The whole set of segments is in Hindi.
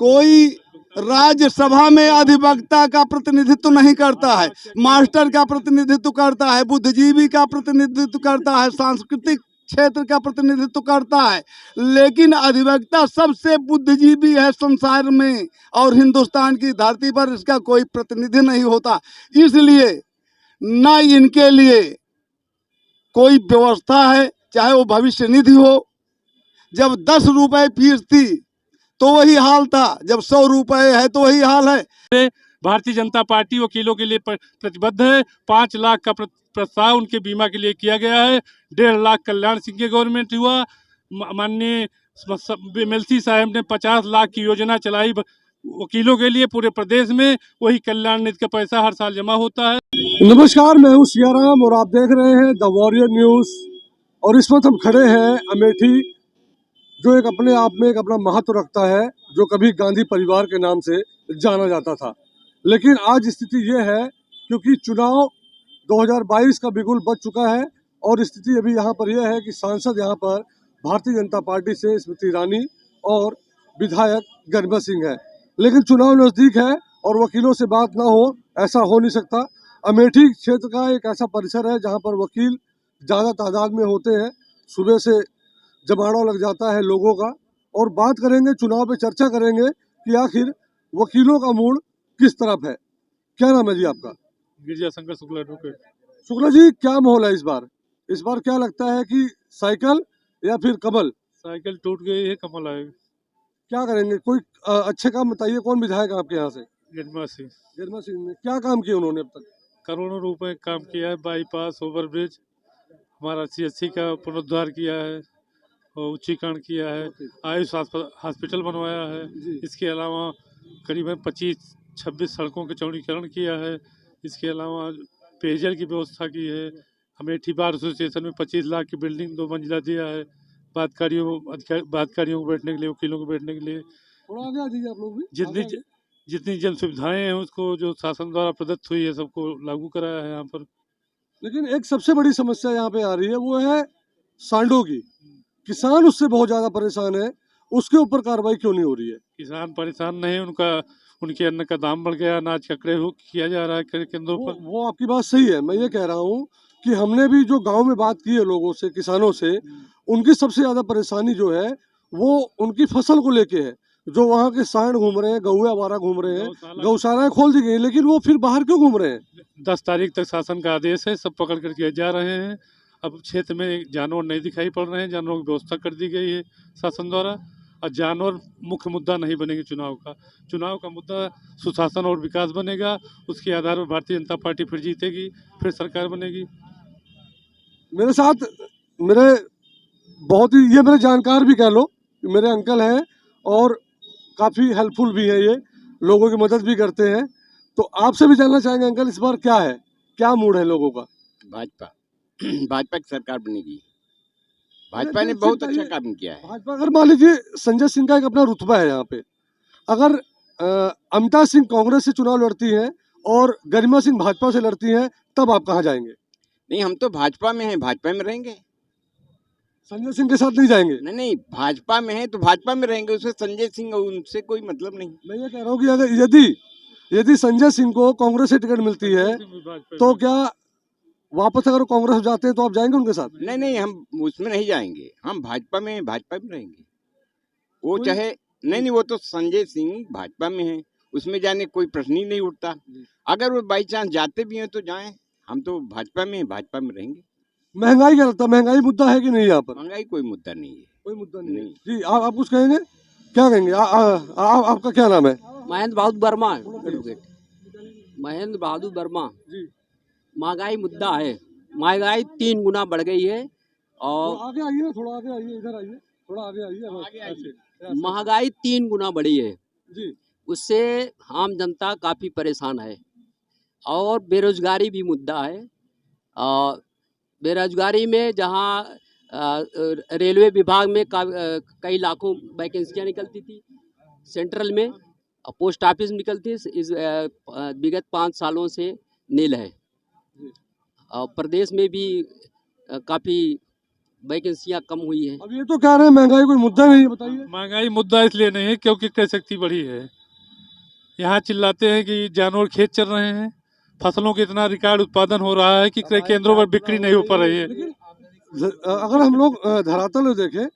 कोई राज्यसभा में अधिवक्ता का प्रतिनिधित्व नहीं करता है, मास्टर का प्रतिनिधित्व करता है, बुद्धिजीवी का प्रतिनिधित्व करता है, सांस्कृतिक क्षेत्र का प्रतिनिधित्व करता है, लेकिन अधिवक्ता सबसे बुद्धिजीवी है संसार में और हिंदुस्तान की धरती पर इसका कोई प्रतिनिधि नहीं होता। इसलिए न इनके लिए कोई व्यवस्था है, चाहे वो भविष्य निधि हो। जब 10 रुपए फीस थी तो वही हाल था, जब 100 रुपए है तो वही हाल है। भारतीय जनता पार्टी वकीलों के लिए प्रतिबद्ध है। 5 लाख का प्रस्ताव उनके बीमा के लिए किया गया है। 1.5 लाख कल्याण सिंह के गवर्नमेंट हुआ। माननीय MLC साहब ने 50 लाख की योजना चलाई वकीलों के लिए पूरे प्रदेश में। वही कल्याण निधि का पैसा हर साल जमा होता है। नमस्कार, मैं हूं सियाराम और आप देख रहे हैं द वॉरियर न्यूज। और इस वक्त हम खड़े हैं अमेठी, जो एक अपने आप में एक अपना महत्व रखता है, जो कभी गांधी परिवार के नाम से जाना जाता था। लेकिन आज स्थिति ये है क्योंकि चुनाव 2022 का बिगुल बज चुका है और स्थिति अभी यहाँ पर यह है कि सांसद यहाँ पर भारतीय जनता पार्टी से स्मृति ईरानी और विधायक गरिमा सिंह है। लेकिन चुनाव नज़दीक है और वकीलों से बात ना हो, ऐसा हो नहीं सकता। अमेठी क्षेत्र का एक ऐसा परिसर है जहाँ पर वकील ज़्यादा तादाद में होते हैं। सुबह से जमावड़ा लग जाता है लोगों का। और बात करेंगे, चुनाव पे चर्चा करेंगे कि आखिर वकीलों का मूड किस तरफ है। क्या नाम है जी आपका? गिरजा शंकर शुक्ला एडवोकेट। शुक्ला जी, क्या माहौल है इस बार? इस बार क्या लगता है कि साइकिल या फिर कमल? साइकिल टूट गई है, कमल आएगा। क्या करेंगे? कोई अच्छे काम बताइए। कौन विधायक आपके यहाँ से? गरिमा सिंह। गरिमा सिंह ने क्या काम किया उन्होंने अब तक? करोड़ों रुपए काम किया है। बाईपास, ओवरब्रिज, हमारा CSC का पुनरुद्धार किया है और उच्चीकरण किया है। आयुष हॉस्पिटल बनवाया है। इसके अलावा करीबन 25-26 सड़कों के चौड़ीकरण किया है। इसके अलावा पेयजल की व्यवस्था की है। अमेठी बार एसोसिएशन में 25 लाख की बिल्डिंग 2 मंजिला दिया है। बातकारियों को बैठने के लिए, वकीलों को बैठने के लिए। थोड़ा आगे आ जाइए आप लोग भी। जितनी जन सुविधाएं हैं उसको जो शासन द्वारा प्रदत्त हुई है सबको लागू कराया है यहाँ पर। लेकिन एक सबसे बड़ी समस्या यहाँ पे आ रही है, वो है सांडों की। किसान उससे बहुत ज्यादा परेशान है। उसके ऊपर कार्रवाई क्यों नहीं हो रही है? किसान परेशान नहीं, उनके अन्न का दाम बढ़ गया, अनाज का क्रय किया जा रहा है केंद्रों पर। वो आपकी बात सही है। मैं ये कह रहा हूँ कि हमने भी जो गांव में बात की है लोगों से, किसानों से, उनकी सबसे ज्यादा परेशानी जो है वो उनकी फसल को लेके है। जो वहाँ के सांड घूम रहे हैं, गौए आवारा घूम रहे हैं, गौशालाएं खोल दी गई, लेकिन वो फिर बाहर क्यों घूम रहे हैं? 10 तारीख तक शासन का आदेश है, सब पकड़ करके जा रहे हैं। अब क्षेत्र में जानवर नहीं दिखाई पड़ रहे हैं, जानवरों की व्यवस्था कर दी गई है शासन द्वारा। और जानवर मुख्य मुद्दा नहीं बनेंगे चुनाव का मुद्दा सुशासन और विकास बनेगा। उसके आधार पर भारतीय जनता पार्टी फिर जीतेगी, फिर सरकार बनेगी। मेरे साथ मेरे बहुत ही ये मेरे जानकार भी कह लो, मेरे अंकल हैं और काफ़ी हेल्पफुल भी है, ये लोगों की मदद भी करते हैं। तो आपसे भी जानना चाहेंगे अंकल, इस बार क्या है, क्या मूड है लोगों का? भाजपा की सरकार बनेगी। भाजपा ने बहुत अच्छा काम किया है। भाजपा, अगर मान लीजिए संजय सिंह का एक अपना रुतबा है यहाँ पे, अगर अमिता सिंह कांग्रेस से चुनाव लड़ती हैं और गरिमा सिंह भाजपा से लड़ती हैं, तब आप कहाँ जाएंगे? नहीं, हम तो भाजपा में हैं, भाजपा में रहेंगे। संजय सिंह के साथ नहीं जाएंगे? नहीं, भाजपा में है तो भाजपा में रहेंगे। उससे संजय सिंह उनसे कोई मतलब नहीं। मैं ये कह रहा हूँ कि अगर यदि संजय सिंह को कांग्रेस से टिकट मिलती है तो क्या वापस अगर कांग्रेस हो जाते हैं तो आप जाएंगे उनके साथ? नहीं, हम उसमें नहीं जाएंगे। हम भाजपा में रहेंगे। वो चाहे नहीं, वो तो संजय सिंह भाजपा में है, उसमें जाने कोई प्रश्न ही नहीं उठता। अगर वो बाई चांस जाते भी हैं तो जाएं। हम तो भाजपा में रहेंगे। महंगाई क्या लगता है? महंगाई मुद्दा है कि नहीं यहाँ पर? महंगाई कोई मुद्दा नहीं है। कोई मुद्दा नहीं है जी। आप कुछ कहेंगे? क्या कहेंगे? आपका क्या नाम है? महेंद्र बहादुर वर्मा एडवोकेट। महेंद्र बहादुर वर्मा जी। महंगाई मुद्दा है। महंगाई 3 गुना बढ़ गई है और आगे आइए ना, थोड़ा आगे आइए, इधर आइए, थोड़ा आगे आइए। महंगाई 3 गुना बढ़ी है जी। उससे आम जनता काफ़ी परेशान है। और बेरोजगारी भी मुद्दा है। बेरोजगारी में जहाँ रेलवे विभाग में कई लाखों वैकेंसियाँ निकलती थी सेंट्रल में, पोस्ट ऑफिस निकलती इस विगत 5 सालों से नील है। प्रदेश में भी काफ़ी वैकेंसियां कम हुई हैं। अब ये तो कह रहे हैं महंगाई कोई मुद्दा नहीं है, बताइए। महंगाई मुद्दा इसलिए नहीं है क्योंकि क्रय शक्ति बढ़ी है। यहाँ चिल्लाते हैं कि जानवर खेत चल रहे हैं, फसलों के इतना रिकॉर्ड उत्पादन हो रहा है कि क्रय केंद्रों पर बिक्री नहीं हो पा रही है। अगर हम लोग धरातल में देखें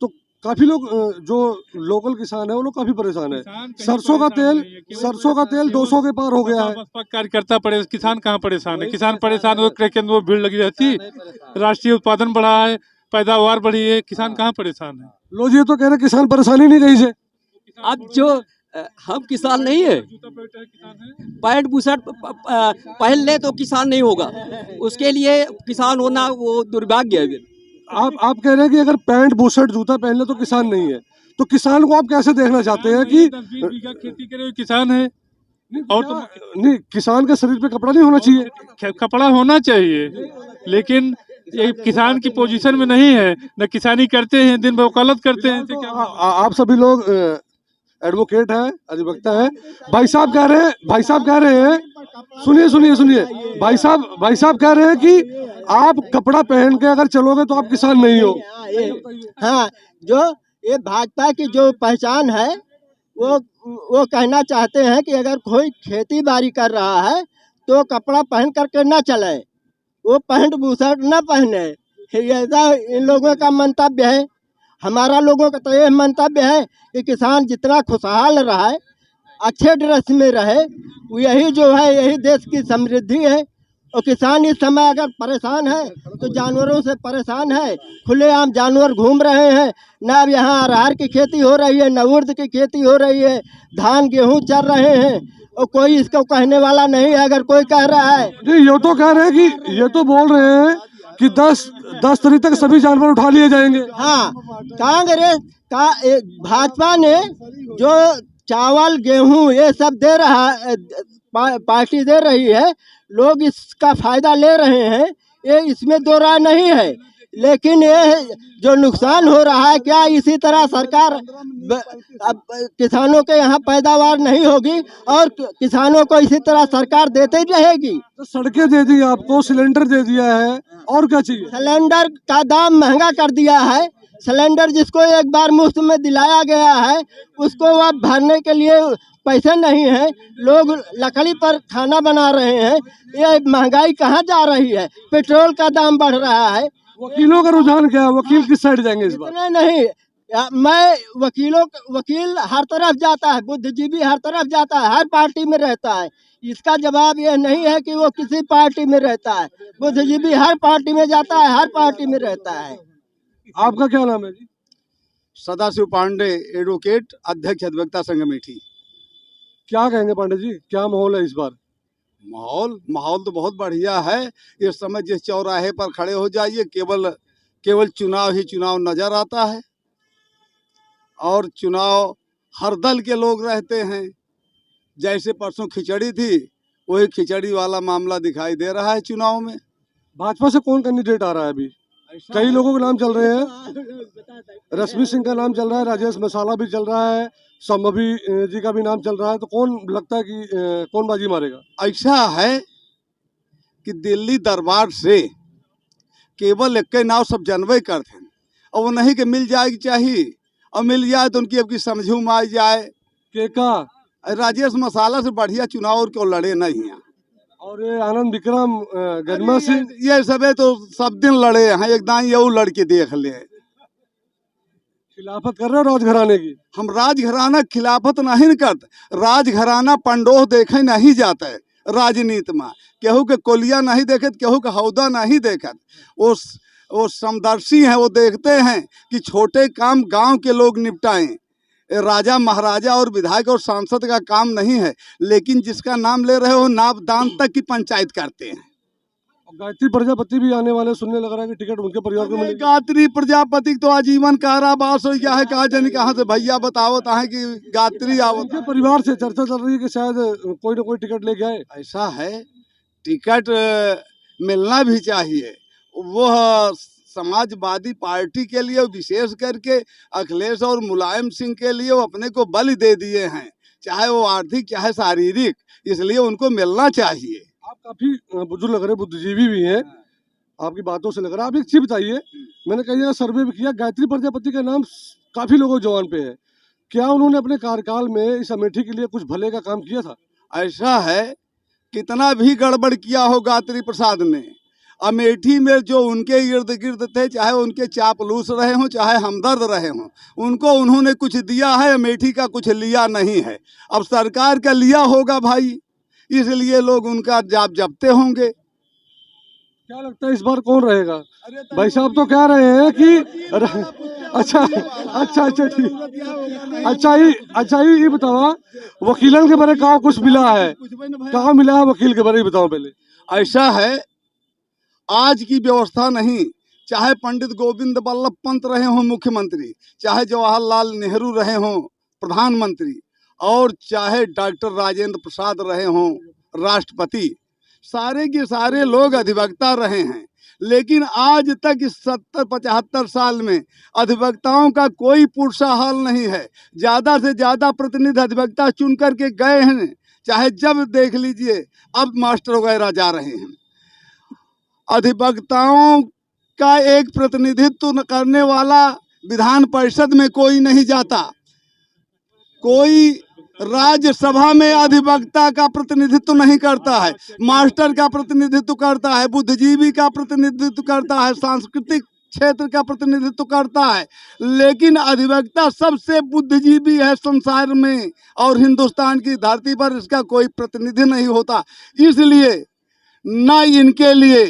तो काफी लोग जो लोकल किसान है वो लोग काफी परेशान है। सरसों का तेल 200 के पार हो गया है। बसपा कार्यकर्ता किसान कहाँ परेशान है? किसान परेशान हो, क्रय केंद्रों में भीड़ लगी रहती, राष्ट्रीय उत्पादन बढ़ा है, पैदावार बढ़ी है, किसान कहाँ परेशान है? लोग ये तो कह रहे किसान परेशानी नहीं कहीं से। अब जो हम किसान नहीं है, पैंट बुशर्ट पहन ले तो किसान नहीं होगा, उसके लिए किसान होना वो दुर्भाग्य है। आप कह रहे हैं कि अगर पैंट बुशर्ट जूता पहन ले तो किसान नहीं है, तो किसान को आप कैसे देखना चाहते हैं कि 10-20 बीघा खेती करे हुए किसान है? और तो नहीं, किसान के शरीर पे कपड़ा नहीं होना चाहिए? कपड़ा होना चाहिए, लेकिन ये किसान की पोजीशन में नहीं है, न किसानी करते हैं, दिन भर वकालत करते हैं। तो आप सभी लोग एडवोकेट हैं, अधिवक्ता हैं। भाई साहब कह रहे हैं, सुनिए भाई साहब कह रहे हैं कि आप कपड़ा पहन के अगर चलोगे तो आप किसान नहीं हो। हाँ, जो ये भाजपा की जो पहचान है वो कहना चाहते हैं कि अगर कोई खेती बाड़ी कर रहा है तो कपड़ा पहन करके न चले, वो पैंट बुशर्ट न पहने। ऐसा इन लोगों का मंतव्य है। हमारा लोगों का तो यह मंतव्य है कि किसान जितना खुशहाल रहे, अच्छे ड्रेस में रहे, यही जो है यही देश की समृद्धि है। और किसान इस समय अगर परेशान है तो जानवरों से परेशान है। खुलेआम जानवर घूम रहे हैं, न अब यहाँ अरहर की खेती हो रही है, न उर्द की खेती हो रही है, धान गेहूँ चल रहे हैं और कोई इसको कहने वाला नहीं है। अगर कोई कह रहा है नहीं, ये तो कह रहे हैं कि ये तो बोल रहे हैं कि 10 तारीख तक सभी जानवर उठा लिए जाएंगे। हाँ, कांग्रेस का भाजपा ने जो चावल गेहूं ये सब दे रहा पार्टी दे रही है, लोग इसका फायदा ले रहे हैं, ये इसमें दो राय नहीं है। लेकिन ये जो नुकसान हो रहा है, क्या इसी तरह सरकार अब किसानों के यहाँ पैदावार नहीं होगी और किसानों को इसी तरह सरकार देते ही रहेगी? तो सड़कें दे दी आपको, सिलेंडर दे दिया है, और क्या चाहिए? सिलेंडर का दाम महंगा कर दिया है। सिलेंडर जिसको एक बार मुफ्त में दिलाया गया है, उसको अब भरने के लिए पैसे नहीं है, लोग लकड़ी पर खाना बना रहे हैं। ये महंगाई कहाँ जा रही है? पेट्रोल का दाम बढ़ रहा है। वकीलों का रुझान क्या है? वकील किस साइड जाएंगे इस बार? नहीं, मैं वकील हर तरफ जाता है, बुद्धिजीवी हर तरफ जाता है, हर पार्टी में रहता है। इसका जवाब यह नहीं है कि वो किसी पार्टी में रहता है। बुद्धिजीवी हर पार्टी में जाता है, हर पार्टी में रहता है। आपका क्या नाम है जी? सदाशिव पांडे, एडवोकेट, अध्यक्ष अधिवक्ता संघ अमेठी। क्या कहेंगे पांडे जी, क्या माहौल है इस बार? माहौल तो बहुत बढ़िया है। इस समय जिस चौराहे पर खड़े हो जाइए, केवल चुनाव ही चुनाव नजर आता है, और चुनाव हर दल के लोग रहते हैं। जैसे परसों खिचड़ी थी, वही खिचड़ी वाला मामला दिखाई दे रहा है चुनाव में। भाजपा से कौन कैंडिडेट आ रहा है अभी? कई लोगों के नाम चल रहे हैं। रश्मि सिंह का नाम चल रहा है, राजेश मसाला भी चल रहा है, संभवी जी का भी नाम चल रहा है। तो कौन लगता है कि कौन बाजी मारेगा? ऐसा है कि दिल्ली दरबार से केवल एक नाव सब जनवे करते हैं, और वो नहीं कि मिल जाएगी चाहिए, और मिल जाए तो उनकी अब की समझू में आ जाए के का राजेश मसाला से बढ़िया चुनाव और क्यों लड़े नहीं हैं। और ये आनंद विक्रम गरिमा सिंह, ये सब है तो सब दिन लड़े हैं, एकदम ये लड़के देख ले। खिलाफत कर रहे हो राजघराने की? हम राजघराना खिलाफत नहीं करते, राजघराना पंडोह देखे नहीं जाते राजनीति में। केहू के कोलिया नहीं देखत, केहू के हौदा नहीं देखत। वो समदर्शी हैं, वो देखते हैं कि छोटे काम गांव के लोग निपटाएं। राजा महाराजा और विधायक और सांसद का काम नहीं है, लेकिन जिसका नाम ले रहे हो नापदान तक की पंचायत करते हैं। गायत्री प्रजापति भी आने वाले, सुनने लग रहा है कि टिकट उनके परिवार को मिलेगा। गायत्री प्रजापति तो आजीवन कारावास हो गया है। कहा जानी कहाँ से भैया बताओ है कि गायत्री आवत। उनके परिवार से चर्चा चल रही है कि शायद कोई ना कोई टिकट लेके आए। ऐसा है, टिकट मिलना भी चाहिए। वो समाजवादी पार्टी के लिए, विशेष करके अखिलेश और मुलायम सिंह के लिए वो अपने को बलि दे दिए हैं, चाहे वो आर्थिक चाहे शारीरिक, इसलिए उनको मिलना चाहिए। आप काफी बुजुर्ग लग रहे, बुद्धिजीवी भी हैं, आपकी बातों से लग रहा है। आप एक चीज बताइए, मैंने कई जगह सर्वे भी किया, गायत्री प्रजापति का नाम काफी लोगों के जवान पे है। क्या उन्होंने अपने कार्यकाल में इस अमेठी के लिए कुछ भले का काम किया था? ऐसा है, कितना भी गड़बड़ किया हो गायत्री प्रसाद ने, अमेठी में जो उनके इर्द गिर्द थे, चाहे उनके चापलूस रहे हों चाहे हमदर्द रहे हों, उनको उन्होंने कुछ दिया है, अमेठी का कुछ लिया नहीं है। अब सरकार का लिया होगा भाई, इसलिए लोग उनका जाप जपते होंगे। क्या लगता है इस बार कौन रहेगा? भाई साहब तो कह रहे हैं कि अच्छा अच्छा ठीक, अच्छा ये बताओ, वकीलन के बारे में कहाँ कुछ मिला है? कहाँ मिला है वकील के बारे में बताओ पहले। ऐसा है, आज की व्यवस्था नहीं, चाहे पंडित गोविंद बल्लभ पंत रहे हों मुख्यमंत्री, चाहे जवाहरलाल नेहरू रहे हों प्रधानमंत्री, और चाहे डॉक्टर राजेंद्र प्रसाद रहे हों राष्ट्रपति, सारे के सारे लोग अधिवक्ता रहे हैं। लेकिन आज तक इस 70-75 साल में अधिवक्ताओं का कोई पुरसा हाल नहीं है। ज़्यादा से ज़्यादा प्रतिनिधि अधिवक्ता चुन करके गए हैं, चाहे जब देख लीजिए, अब मास्टर वगैरह जा रहे हैं। अधिवक्ताओं का एक प्रतिनिधित्व करने वाला विधान परिषद में कोई नहीं जाता। कोई राज्यसभा में अधिवक्ता का प्रतिनिधित्व नहीं करता है, मास्टर का प्रतिनिधित्व करता है, बुद्धिजीवी का प्रतिनिधित्व करता है, सांस्कृतिक क्षेत्र का प्रतिनिधित्व करता है। लेकिन अधिवक्ता सबसे बुद्धिजीवी है संसार में, और हिंदुस्तान की धरती पर इसका कोई प्रतिनिधि नहीं होता। इसलिए न इनके लिए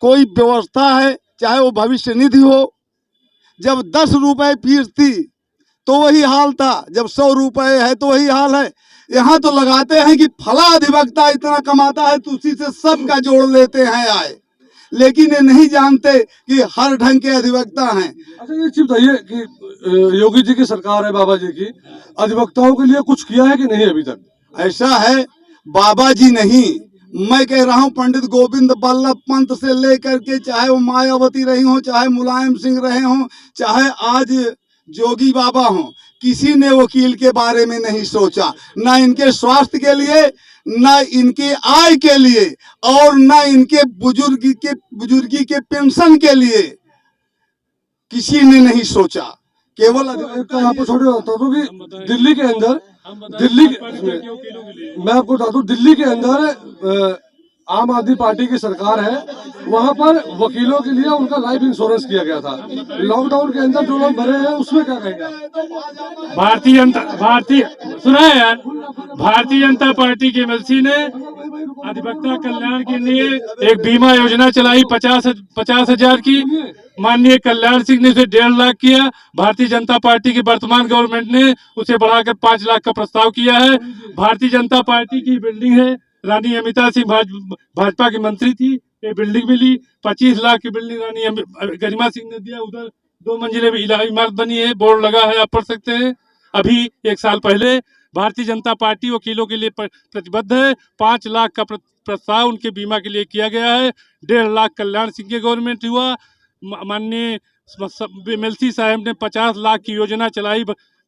कोई व्यवस्था है, चाहे वो भविष्य निधि हो। जब 10 रुपए फीस थी तो वही हाल था, जब 100 रुपए है तो वही हाल है। यहाँ तो लगाते हैं कि फला अधिवक्ता इतना कमाता है तो उसी से सबका जोड़ लेते हैं आए, लेकिन ये नहीं जानते कि हर ढंग के अधिवक्ता हैं। अच्छा ये चीज बताइए कि योगी जी की सरकार है, बाबा जी की, अधिवक्ताओं के लिए कुछ किया है कि नहीं अभी तक? ऐसा है, बाबा जी नहीं, मैं कह रहा हूँ पंडित गोविंद बल्लभ पंत से लेकर के, चाहे वो मायावती रही हो, चाहे मुलायम सिंह रहे हों, चाहे आज जोगी बाबा हों, किसी ने वकील के बारे में नहीं सोचा, ना इनके स्वास्थ्य के लिए, ना इनके आय के लिए, और ना इनके बुजुर्गी के पेंशन के लिए किसी ने नहीं सोचा। केवल मैं आपको छोटे बता दूं कि दिल्ली के अंदर, मैं आपको बता दूं दिल्ली के अंदर आम आदमी पार्टी की सरकार है, वहां पर वकीलों के लिए उनका लाइफ इंश्योरेंस किया गया था। लॉकडाउन के अंदर जो लोग मरे हैं उसमें क्या कहेगा? सुना है यार, भारतीय जनता पार्टी की एमएलसी ने अधिवक्ता कल्याण के लिए एक बीमा योजना चलाई 50,000 की। माननीय कल्याण सिंह ने उसे 1.5 लाख किया। भारतीय जनता पार्टी की वर्तमान गवर्नमेंट ने उसे बढ़ाकर 5 लाख का प्रस्ताव किया है। भारतीय जनता पार्टी की बिल्डिंग है, रानी अमिता सिंह भाजपा की मंत्री थी, ये बिल्डिंग मिली। 25 लाख की बिल्डिंग रानी गरिमा सिंह ने दिया। उधर 2 मंजिले इमारत बनी है, बोर्ड लगा है, आप पढ़ सकते हैं। अभी 1 साल पहले भारतीय जनता पार्टी वकीलों के लिए प्रतिबद्ध है। 5 लाख का प्रस्ताव उनके बीमा के लिए किया गया है। 1.5 लाख कल्याण सिंह के गवर्नमेंट हुआ। माननीय एमएलसी साहब ने 50 लाख की योजना चलाई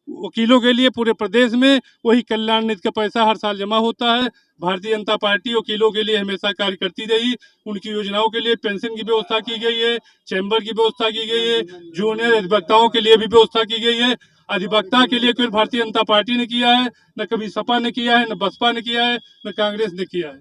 वकीलों के लिए पूरे प्रदेश में। वही कल्याण निधि का पैसा हर साल जमा होता है। भारतीय जनता पार्टी वकीलों के लिए हमेशा कार्य करती रही। उनकी योजनाओं के लिए पेंशन की व्यवस्था की गई है, चैम्बर की व्यवस्था की गई है, जूनियर अधिवक्ताओं के लिए भी व्यवस्था की गई है। अधिवक्ता के लिए कोई भारतीय जनता पार्टी ने किया है, न कभी सपा ने किया है, न बसपा ने किया है, न कांग्रेस ने किया है।